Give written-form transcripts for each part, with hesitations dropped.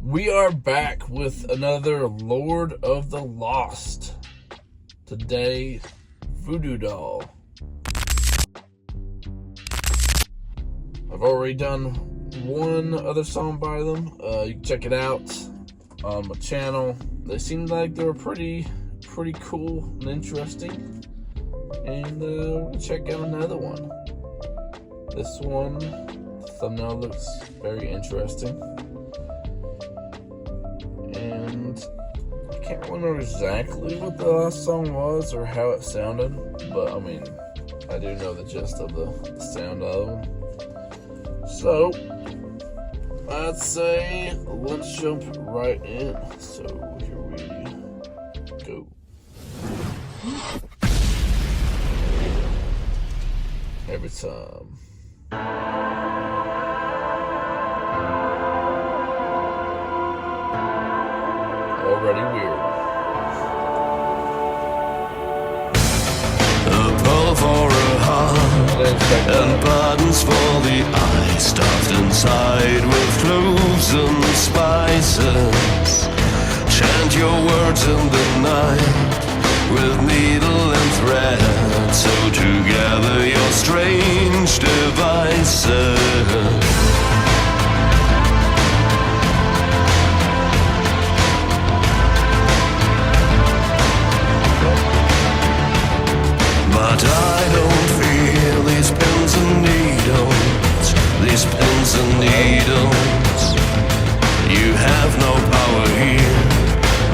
We are back with another Lord of the Lost. Today, Voodoo Doll. I've already done one other song by them. You can check it out on my channel. They seemed like they were pretty cool and interesting. And we're gonna check out another one. This one, the thumbnail looks very interesting. And I can't remember exactly what the last song was or how it sounded, but I mean, I do know the gist of the sound of them. So, I'd say let's jump right in. So, here we go. Every time. Already weird. A pull for a heart and buttons for the eye, stuffed inside with cloves and spices. Chant your words in the night with needle and thread, sew together your strange devices. But I don't feel these pins and needles, these pins and needles. You have no power here.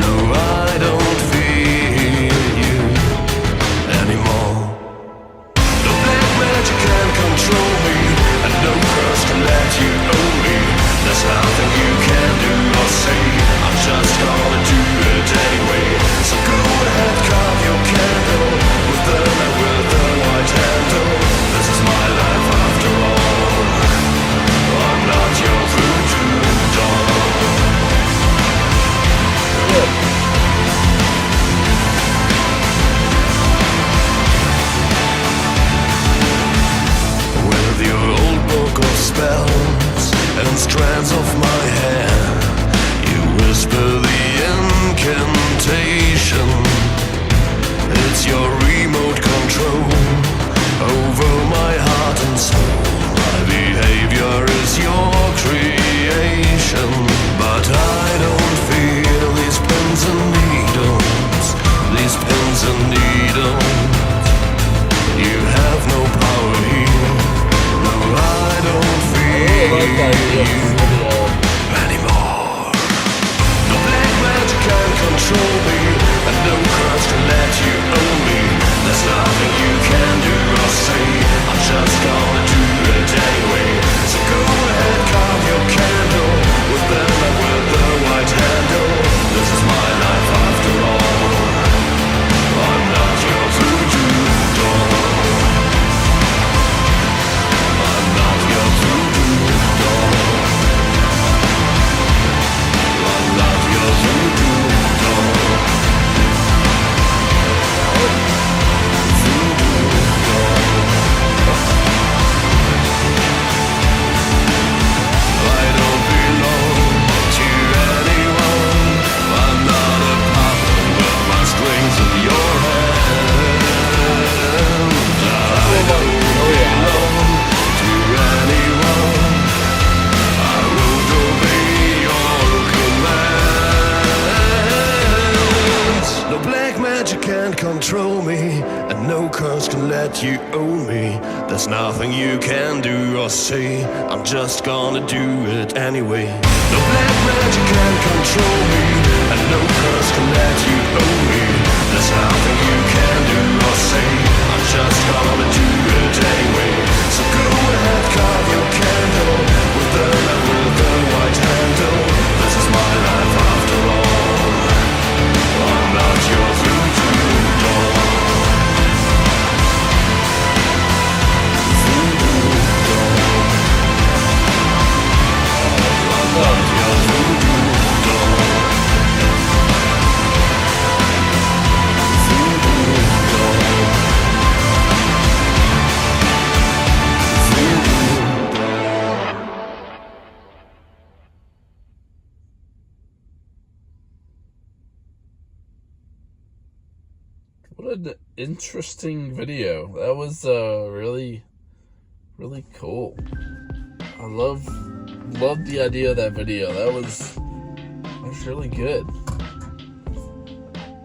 No, I don't feel you anymore. No black magic can control me, and no curse can let you own me. There's nothing you can do or say. I'm just gonna do it anyway. So go ahead, carve your candle with the man with the white handle. This is my life after all. I'm not your voodoo doll. With your old book of spells and strands of my hair, you whisper the incantation. It's your remote control over my heart and soul. My behavior is your creation, but I don't feel these pins and needles, these pins and needles. You have no power here. No, I don't feel you anymore. No black magic can control me, and no curse can let you own me. There's nothing you can do or say. I'm just gonna do it anyway. So go ahead, carve your candle with the man with the white handle. This is my life after all. I'm not your voodoo doll. I'm not your voodoo doll. I'm not your voodoo doll. I don't belong to anyone. I'm not a puppet with my strings in your hand. I don't belong to anyone. I won't obey your commands. No black magic can control me, and no curse can let you own me. There's nothing you can do or say. I'm just gonna do it anyway. No black magic can control me, and no curse can let you own me. There's nothing you can do or say. I'm just gonna do it anyway. So go ahead, carve your candle with the man with the white handle. This is my life after all. I'm not your voodoo doll. Voodoo doll. I'm not your voodoo doll. Voodoo doll. Voodoo doll. What an interesting video. That was really cool. I love the idea of that video. That was really good.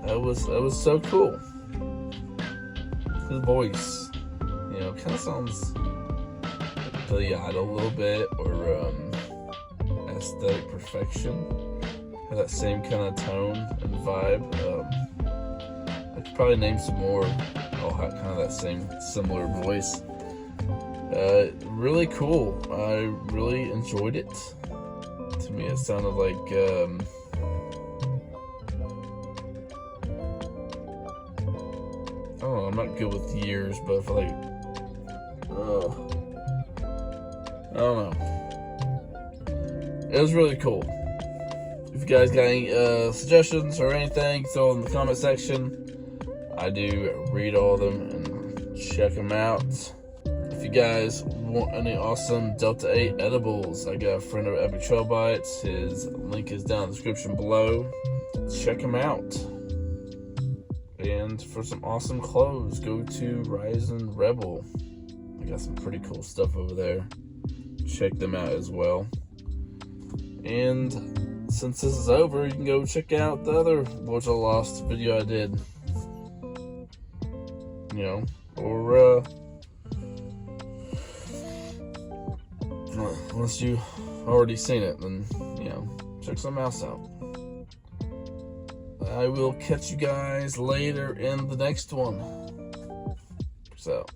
That was so cool. His voice, you know, kind of sounds like Billy Idol a little bit, or Aesthetic Perfection. Has that same kind of tone and vibe. I could probably name some more. All have kind of that same similar voice. Really cool. I really enjoyed it. To me, it sounded like I don't know. I'm not good with years, but I feel like I don't know. It was really cool. If you guys got any suggestions or anything, throw in the comment section. I do read all of them and check them out. If you guys want any awesome Delta 8 edibles, I got a friend of Appy Trail Bites. His link is down in the description below. Check him out. And for some awesome clothes, go to Rise and Rebel. They got some pretty cool stuff over there. Check them out as well. And since this is over, you can go check out the other Lords of the Lost video I did. You know, or unless you already seen it, then, you know, check something else out. I will catch you guys later in the next one. Peace out.